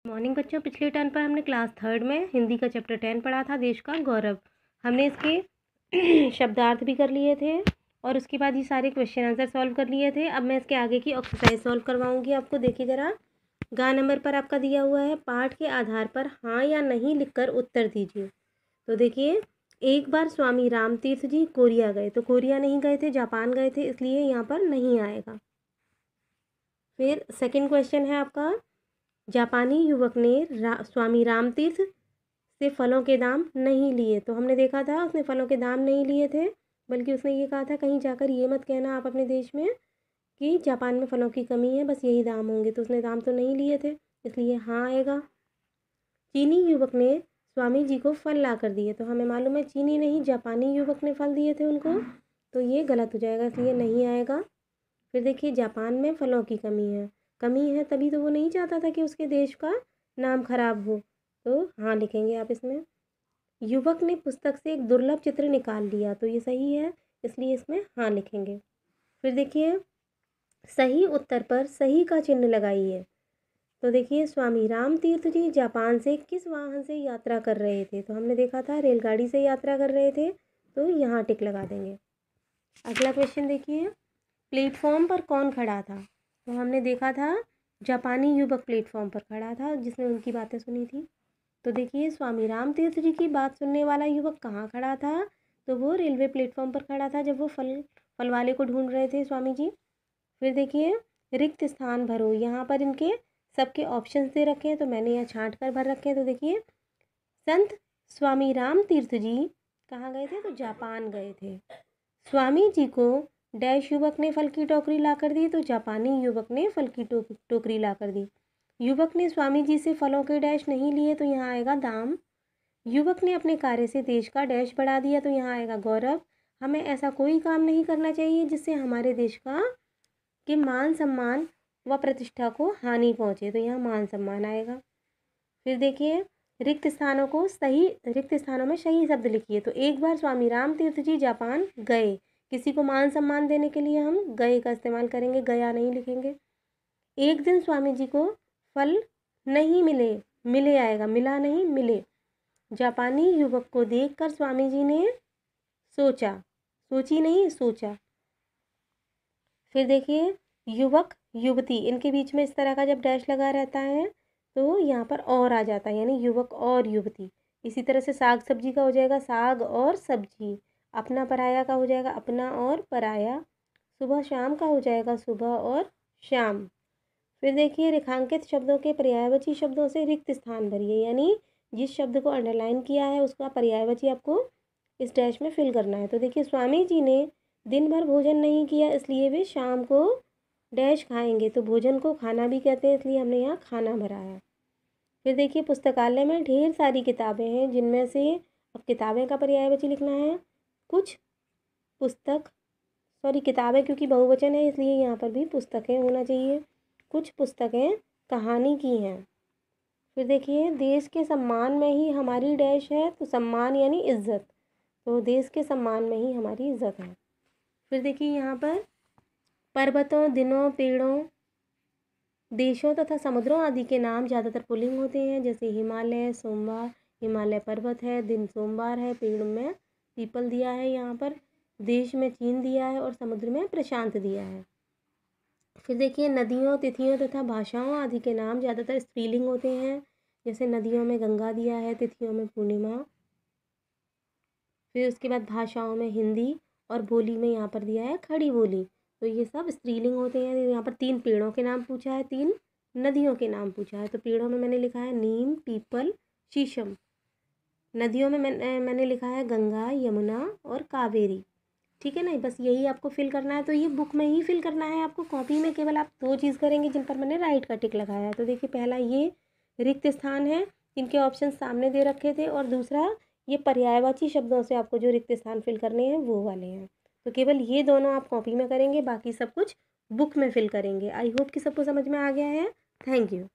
Morning बच्चों, पिछले turn पर हमने क्लास थर्ड में हिंदी का चैप्टर 10 पढ़ा था, देश का गौरव। हमने इसके शब्दार्थ भी कर लिए थे और उसके बाद ये सारे क्वेश्चन आंसर सॉल्व कर लिए थे। अब मैं इसके आगे की एक्सरसाइज सॉल्व करवाऊंगी आपको। देखिए ज़रा, गा नंबर पर आपका दिया हुआ है, पाठ के आधार पर हाँ या नहीं लिखकर उत्तर दीजिए। तो देखिए, एक बार स्वामी राम तीर्थ जी कोरिया गए, तो कोरिया नहीं गए थे, जापान गए थे, इसलिए यहाँ पर नहीं आएगा। फिर सेकंड क्वेश्चन है आपका, जापानी युवक ने स्वामी राम तीर्थ से फलों के दाम नहीं लिए। तो हमने देखा था उसने फलों के दाम नहीं लिए थे, बल्कि उसने ये कहा था कहीं जाकर ये मत कहना आप अपने देश में कि जापान में फलों की कमी है, बस यही दाम होंगे। तो उसने दाम तो नहीं लिए थे, इसलिए हाँ आएगा। चीनी युवक ने स्वामी जी को फल ला कर दिए, तो हमें मालूम है चीनी नहीं, जापानी युवक ने फल दिए थे उनको, तो ये गलत हो जाएगा, इसलिए नहीं आएगा। फिर देखिए, जापान में फलों की कमी है तभी तो वो नहीं चाहता था कि उसके देश का नाम खराब हो, तो हाँ लिखेंगे आप इसमें। युवक ने पुस्तक से एक दुर्लभ चित्र निकाल लिया, तो ये सही है, इसलिए इसमें हाँ लिखेंगे। फिर देखिए, सही उत्तर पर सही का चिन्ह लगाइए। तो देखिए, स्वामी राम तीर्थ जी जापान से किस वाहन से यात्रा कर रहे थे। तो हमने देखा था रेलगाड़ी से यात्रा कर रहे थे, तो यहाँ टिक लगा देंगे। अगला क्वेश्चन देखिए, प्लेटफॉर्म पर कौन खड़ा था। तो हमने देखा था जापानी युवक प्लेटफॉर्म पर खड़ा था जिसने उनकी बातें सुनी थी। तो देखिए, स्वामी राम तीर्थ जी की बात सुनने वाला युवक कहाँ खड़ा था, तो वो रेलवे प्लेटफॉर्म पर खड़ा था जब वो फल वाले को ढूंढ रहे थे स्वामी जी। फिर देखिए, रिक्त स्थान भरो, यहाँ पर इनके सबके ऑप्शंस दे रखे हैं, तो मैंने यहाँ छांट कर भर रखे हैं। तो देखिए, संत स्वामी राम तीर्थ जी कहाँ गए थे, तो जापान गए थे। स्वामी जी को डैश युवक ने फल की टोकरी ला कर दी, तो जापानी युवक ने फल की टोकरी ला कर दी। युवक ने स्वामी जी से फलों के डैश नहीं लिए, तो यहाँ आएगा दाम। युवक ने अपने कार्य से देश का डैश बढ़ा दिया, तो यहाँ आएगा गौरव। हमें ऐसा कोई काम नहीं करना चाहिए जिससे हमारे देश का के मान सम्मान व प्रतिष्ठा को हानि पहुँचे, तो यहाँ मान सम्मान आएगा। फिर देखिए, रिक्त स्थानों में सही शब्द लिखिए। तो एक बार स्वामी राम तीर्थ जी जापान गए, किसी को मान सम्मान देने के लिए हम गए का इस्तेमाल करेंगे, गया नहीं लिखेंगे। एक दिन स्वामी जी को फल नहीं मिले, मिले आएगा, मिला नहीं मिले। जापानी युवक को देखकर स्वामी जी ने सोचा, सोची नहीं सोचा। फिर देखिए, युवक युवती, इनके बीच में इस तरह का जब डैश लगा रहता है तो यहाँ पर और आ जाता है, यानी युवक और युवती। इसी तरह से साग सब्जी का हो जाएगा साग और सब्जी, अपना पराया का हो जाएगा अपना और पराया, सुबह शाम का हो जाएगा सुबह और शाम। फिर देखिए, रेखांकित शब्दों के पर्यायवाची शब्दों से रिक्त स्थान भरिए, यानी जिस शब्द को अंडरलाइन किया है उसका पर्यायवाची आपको इस डैश में फिल करना है। तो देखिए, स्वामी जी ने दिन भर भोजन नहीं किया, इसलिए वे शाम को डैश खाएंगे, तो भोजन को खाना भी कहते हैं, इसलिए हमने यहाँ खाना भरा है। फिर देखिए, पुस्तकालय में ढेर सारी किताबें हैं, जिनमें से अब किताबें का पर्यायवाची लिखना है। कुछ किताबें, क्योंकि बहुवचन है इसलिए यहाँ पर भी पुस्तकें होना चाहिए। कुछ पुस्तकें कहानी की हैं। फिर देखिए, देश के सम्मान में ही हमारी डैश है, तो सम्मान यानी इज्जत, तो देश के सम्मान में ही हमारी इज्जत है। फिर देखिए, यहाँ पर पर्वतों, दिनों, पेड़ों, देशों तथा समुद्रों आदि के नाम ज़्यादातर पुल्लिंग होते हैं, जैसे हिमालय, सोमवार, हिमालय पर्वत है, दिन सोमवार है, पेड़ में पीपल दिया है, यहाँ पर देश में चीन दिया है और समुद्र में प्रशांत दिया है। फिर देखिए, नदियों, तिथियों तथा भाषाओं आदि के नाम ज़्यादातर स्त्रीलिंग होते हैं, जैसे नदियों में गंगा दिया है, तिथियों में पूर्णिमा। फिर उसके बाद भाषाओं में हिंदी और बोली में यहाँ पर दिया है खड़ी बोली, तो ये सब स्त्रीलिंग होते हैं। यहाँ पर 3 पेड़ों के नाम पूछा है, 3 नदियों के नाम पूछा है, तो पेड़ों में मैंने लिखा है नीम, पीपल, शीशम। नदियों में मैंने लिखा है गंगा, यमुना और कावेरी। ठीक है ना, बस यही आपको फिल करना है। तो ये बुक में ही फिल करना है आपको, कॉपी में केवल आप 2 चीज़ करेंगे जिन पर मैंने राइट का टिक लगाया है। तो देखिए, पहला ये रिक्त स्थान है, इनके ऑप्शन सामने दे रखे थे, और दूसरा ये पर्यायवाची शब्दों से आपको जो रिक्त स्थान फिल करने हैं वो वाले हैं। तो केवल ये दोनों आप कॉपी में करेंगे, बाकी सब कुछ बुक में फिल करेंगे। आई होप कि सबको समझ में आ गया है। Thank you.